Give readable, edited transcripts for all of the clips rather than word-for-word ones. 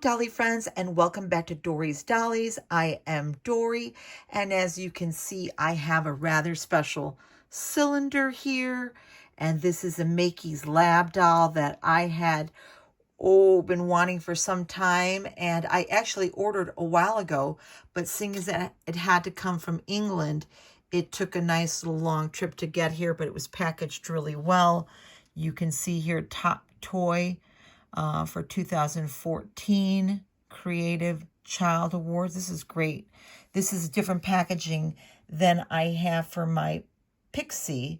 Dolly friends, and welcome back to Dory's Dollies. I am Dory, and as you can see, I have a rather special cylinder here, and this is a Makey's Lab doll that I had been wanting for some time, and I actually ordered a while ago, but seeing as that it had to come from England, it took a nice little long trip to get here, but it was packaged really well. You can see here Top Toy for 2014 Creative Child Awards. This is great. This is different packaging than I have for my Pixie,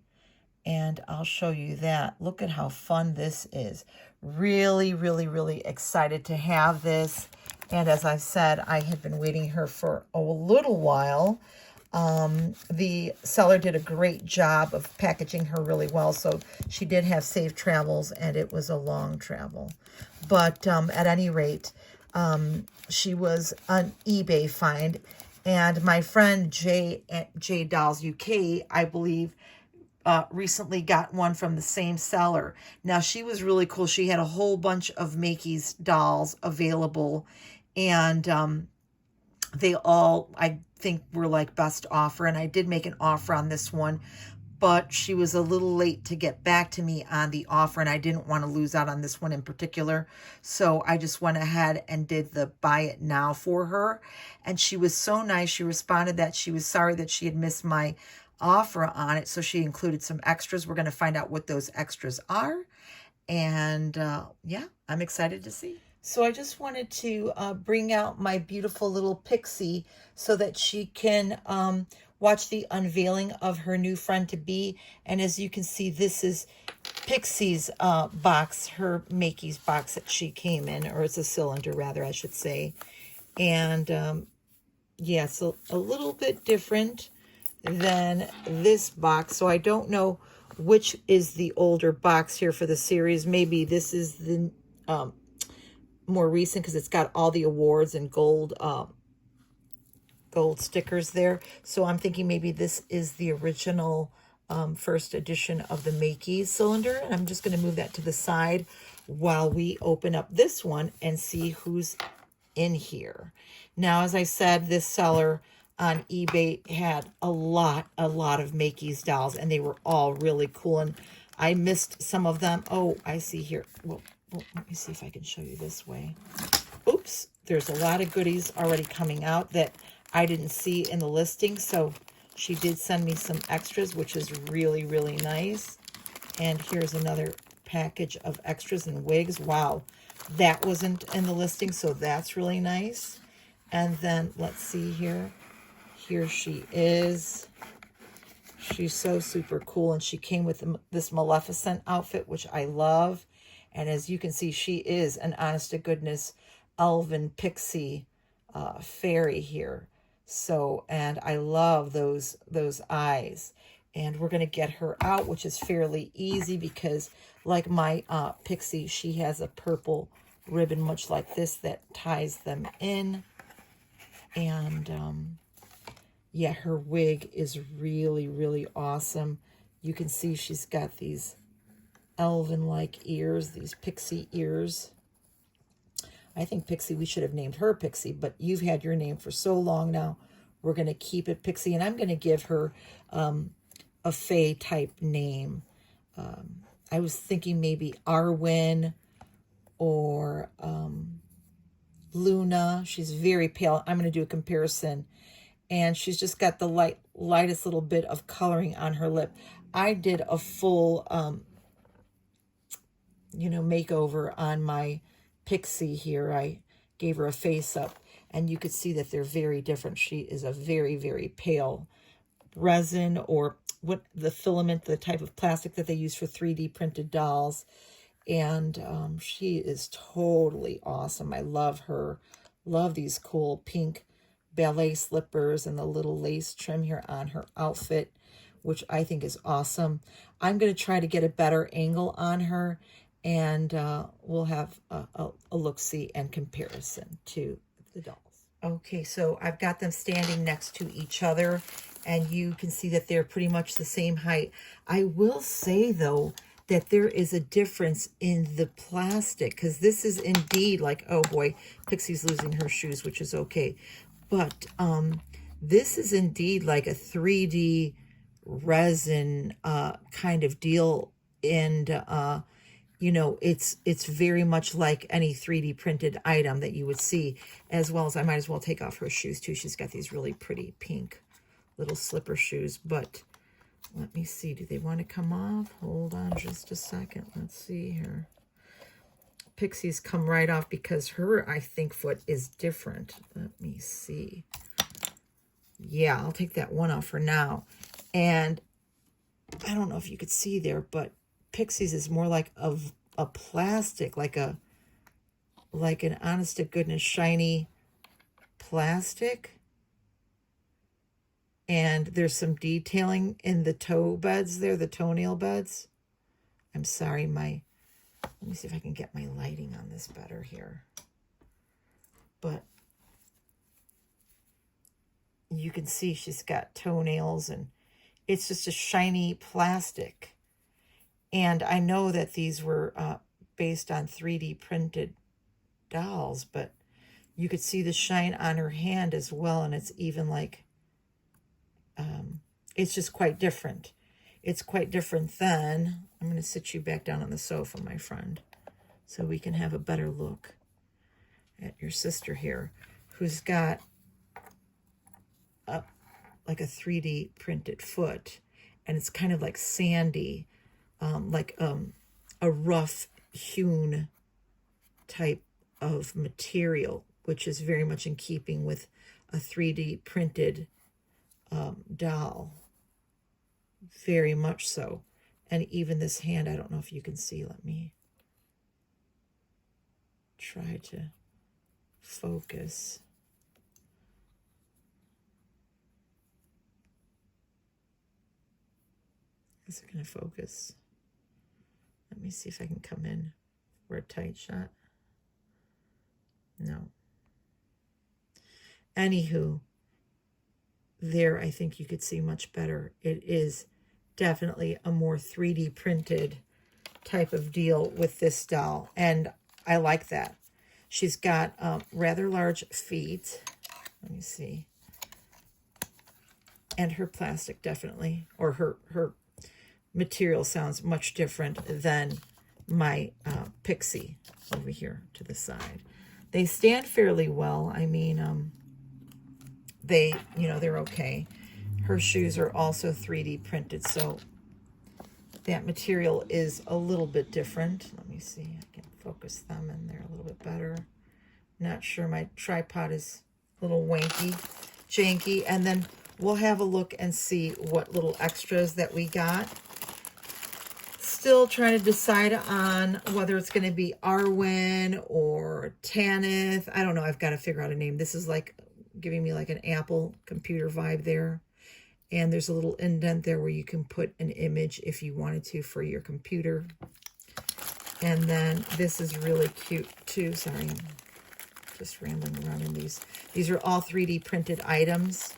and I'll show you that. Look at how fun this is. Really, really, really excited to have this. And as I said, I had been waiting here for a little while. The seller did a great job of packaging her really well, so she did have safe travels, and it was a long travel. But at any rate, she was an eBay find, and my friend Jay at J Dolls UK, I believe, recently got one from the same seller. Now, she was really cool. She had a whole bunch of Makey's dolls available, and they all, I think, were like best offer, and I did make an offer on this one, but she was a little late to get back to me on the offer, and I didn't want to lose out on this one in particular, so I just went ahead and did the buy it now for her. And she was so nice. She responded that she was sorry that she had missed my offer on it, so she included some extras. We're going to find out what those extras are, and yeah, I'm excited to see. So I just wanted to bring out my beautiful little Pixie so that she can watch the unveiling of her new friend-to-be. And as you can see, this is Pixie's box, her Makey's box that she came in, or it's a cylinder rather, I should say. And yeah, so a little bit different than this box. So I don't know which is the older box here for the series. Maybe this is the more recent, because it's got all the awards and gold stickers there. So I'm thinking maybe this is the original first edition of the Makey's cylinder. And I'm just going to move that to the side while we open up this one and see who's in here. Now, as I said, this seller on eBay had a lot of Makey's dolls, and they were all really cool, and I missed some of them. Oh, I see here. Well, let me see if I can show you this way. Oops, there's a lot of goodies already coming out that I didn't see in the listing, so she did send me some extras, which is really, really nice. And here's another package of extras and wigs. Wow, that wasn't in the listing, so that's really nice. And then let's see here. Here she is. She's so super cool, and she came with this Maleficent outfit, which I love. And as you can see, she is an honest-to-goodness elven pixie fairy here. So, and I love those eyes. And we're going to get her out, which is fairly easy because, like my pixie, she has a purple ribbon, much like this, that ties them in. And yeah, her wig is really, really awesome. You can see she's got these elven-like ears, these pixie ears. I think Pixie, we should have named her Pixie, but you've had your name for so long now. We're going to keep it Pixie, and I'm going to give her a Fae-type name. I was thinking maybe Arwen or Luna. She's very pale. I'm going to do a comparison. And she's just got the lightest little bit of coloring on her lip. I did a full, makeover on my Pixie here. I gave her a face-up, and you could see that they're very different. She is a very, very pale resin, or what the filament, the type of plastic that they use for 3D printed dolls. And she is totally awesome. I love her. Love these cool pink ballet slippers and the little lace trim here on her outfit, which I think is awesome. I'm going to try to get a better angle on her, and we'll have a look-see and comparison to the dolls. Okay, so I've got them standing next to each other, and you can see that they're pretty much the same height. I will say, though, that there is a difference in the plastic, because this is indeed like, oh boy, Pixie's losing her shoes, which is okay. But this is indeed like a 3D resin kind of deal. And, you know, it's very much like any 3D printed item that you would see, as well as I might as well take off her shoes too. She's got these really pretty pink little slipper shoes, but let me see. Do they want to come off? Hold on just a second. Let's see here. Pixie's come right off because her, I think, foot is different. Let me see. Yeah, I'll take that one off for now. And I don't know if you could see there, but Pixie's is more like a plastic, like an honest to goodness shiny plastic. And there's some detailing in the toe beds there, the toenail beds. I'm sorry, let me see if I can get my lighting on this better here. But you can see she's got toenails, and it's just a shiny plastic. And I know that these were based on 3D printed dolls, but you could see the shine on her hand as well, and it's even like, it's just quite different. It's quite different than, I'm going to sit you back down on the sofa, my friend, so we can have a better look at your sister here, who's got like a 3D printed foot, and it's kind of like sandy, like a rough hewn type of material, which is very much in keeping with a 3D printed doll. Very much so. And even this hand, I don't know if you can see. Let me try to focus. Is it going to focus? Let me see if I can come in for a tight shot. No. Anywho, there I think you could see much better. It is definitely a more 3D printed type of deal with this doll, and I like that. She's got rather large feet. Let me see. And her plastic definitely, or her material sounds much different than my Pixie over here to the side. They stand fairly well. I mean, they're okay. Her shoes are also 3D printed, so that material is a little bit different. Let me see. I can focus them in there a little bit better. Not sure. My tripod is a little janky. And then we'll have a look and see what little extras that we got. Still trying to decide on whether it's going to be Arwen or Tanith. I don't know. I've got to figure out a name. This is like giving me like an Apple computer vibe there. And there's a little indent there where you can put an image if you wanted to for your computer. And then this is really cute too. Sorry, I'm just rambling around in these. These are all 3D printed items.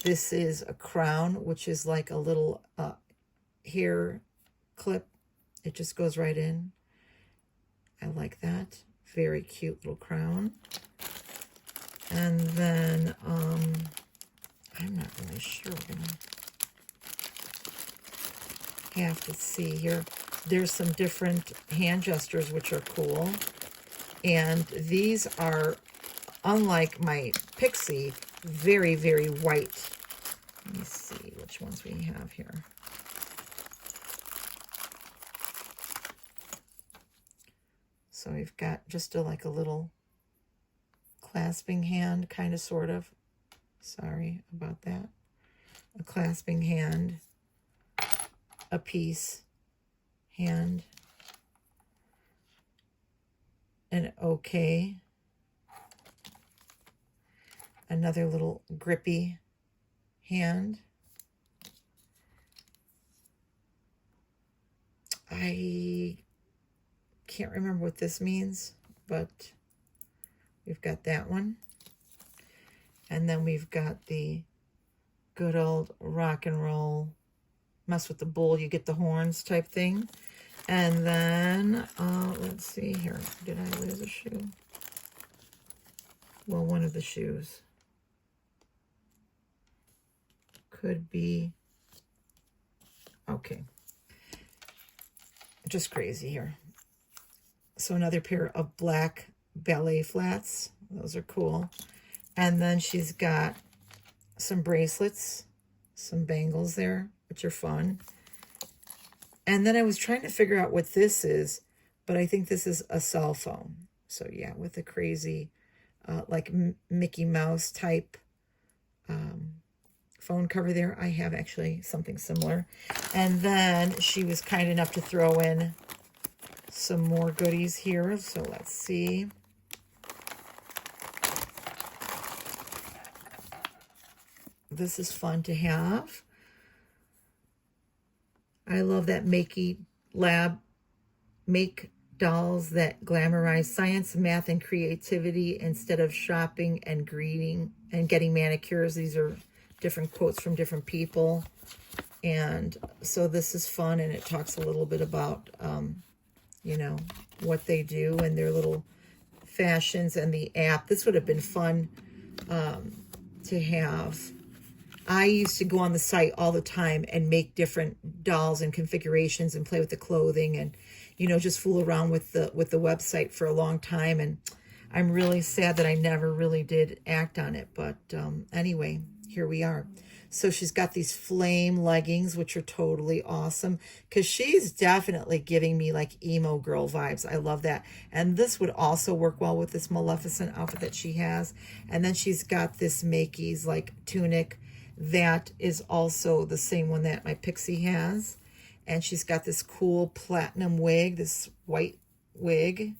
This is a crown, which is like a little hair clip. It just goes right in. I like that. Very cute little crown. And then I'm not really sure. We're gonna have to see here. There's some different hand gestures which are cool. And these are, unlike my Pixie, very, very white. Let me see which ones we have here. So we've got just like a little clasping hand, kind of, sort of. Sorry about that. A clasping hand, a peace hand, an okay, another little grippy hand. I can't remember what this means, but we've got that one. And then we've got the good old rock and roll, mess with the bull, you get the horns type thing. And then, let's see here. Did I lose a shoe? Well, one of the shoes could be, okay. Just crazy here. So another pair of black ballet flats. Those are cool. And then she's got some bracelets, some bangles there, which are fun. And then I was trying to figure out what this is, but I think this is a cell phone. So yeah, with the crazy, like Mickey Mouse type phone cover there. I have actually something similar. And then she was kind enough to throw in some more goodies here. So let's see. This is fun to have. I love that Make dolls that glamorize science, math, and creativity instead of shopping and greeting and getting manicures. These are different quotes from different people. And so this is fun, and it talks a little bit about, you know, what they do and their little fashions and the app. This would have been fun to have. I used to go on the site all the time and make different dolls and configurations and play with the clothing and, you know, just fool around with the website for a long time. And I'm really sad that I never really did act on it. But anyway, here we are. So she's got these flame leggings, which are totally awesome because she's definitely giving me like emo girl vibes. I love that. And this would also work well with this Maleficent outfit that she has. And then she's got this Macy's like tunic that is also the same one that my Pixie has. And she's got this cool platinum wig, this white wig,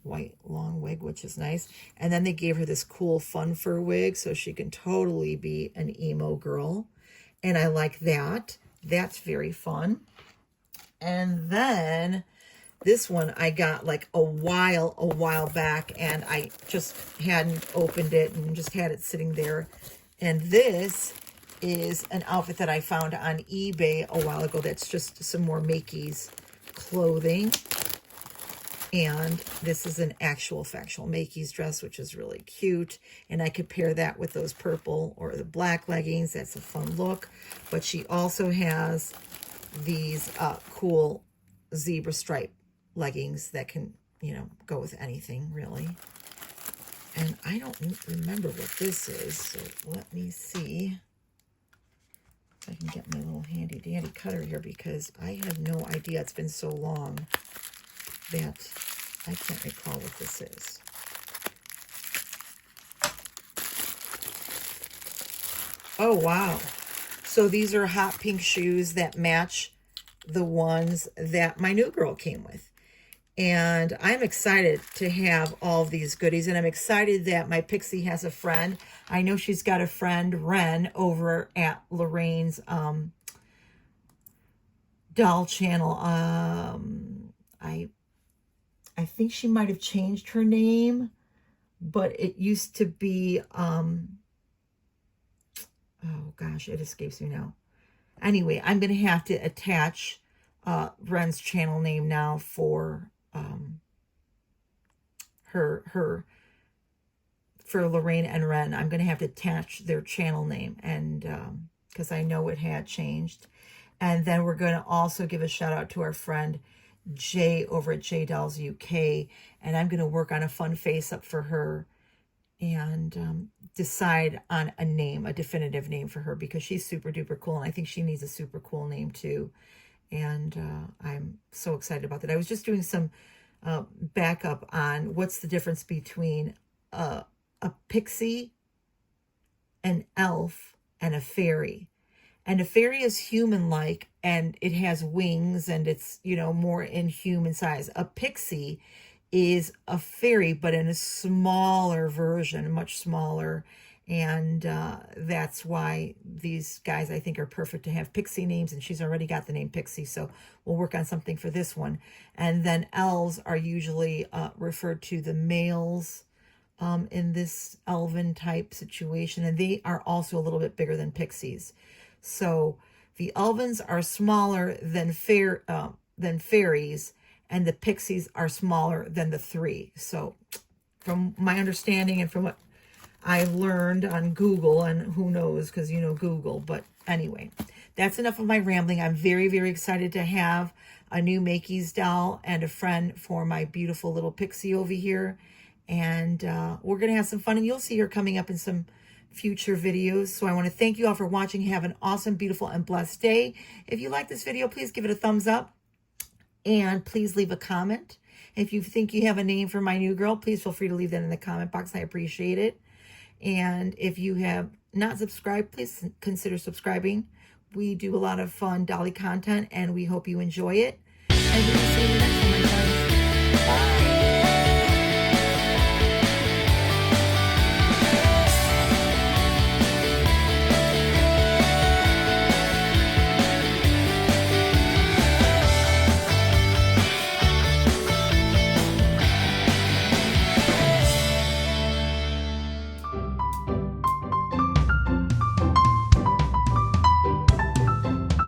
white long wig, which is nice. And then they gave her this cool fun fur wig, so she can totally be an emo girl. And I like that. That's very fun. And then this one I got like a while back, and I just hadn't opened it and just had it sitting there. And this is an outfit that I found on eBay a while ago. That's just some more Macy's clothing. And this is an actual factual Macy's dress, which is really cute. And I could pair that with those purple or the black leggings. That's a fun look. But she also has these cool zebra stripe leggings that can, you know, go with anything, really. And I don't remember what this is, so let me see if I can get my little handy-dandy cutter here, because I have no idea. It's been so long that I can't recall what this is. Oh, wow. So these are hot pink shoes that match the ones that my new girl came with. And I'm excited to have all of these goodies. And I'm excited that my Pixie has a friend. I know she's got a friend, Ren, over at Lorraine's doll channel. I think she might have changed her name, but it used to be, oh gosh, it escapes me now. Anyway, I'm going to have to attach Ren's channel name now for for Lorraine and Ren. I'm going to have to attach their channel name, and because I know it had changed. And then we're going to also give a shout out to our friend Jay over at J Dolls UK, and I'm going to work on a fun face up for her and decide on a name, a definitive name for her, because she's super duper cool, and I think she needs a super cool name too. And I'm so excited about that. I was just doing some backup on what's the difference between a pixie, an elf, and a fairy. And a fairy is human-like, and it has wings, and it's, you know, more in human size. A pixie is a fairy, but in a smaller version, much smaller. And that's why these guys, I think, are perfect to have pixie names. And she's already got the name Pixie, so we'll work on something for this one. And then elves are usually referred to the males in this elven type situation. And they are also a little bit bigger than pixies. So the elvens are smaller than than fairies, and the pixies are smaller than the 3. So from my understanding and from what I learned on Google, and who knows, because you know Google, but anyway, that's enough of my rambling. I'm very, very excited to have a new Makeys doll and a friend for my beautiful little pixie over here. And we're going to have some fun, and you'll see her coming up in some future videos. So I want to thank you all for watching. Have an awesome, beautiful, and blessed day. If you like this video, please give it a thumbs up, and please leave a comment. If you think you have a name for my new girl, please feel free to leave that in the comment box. I appreciate it. And if you have not subscribed, please consider subscribing. We do a lot of fun dolly content, and we hope you enjoy it. And we will see you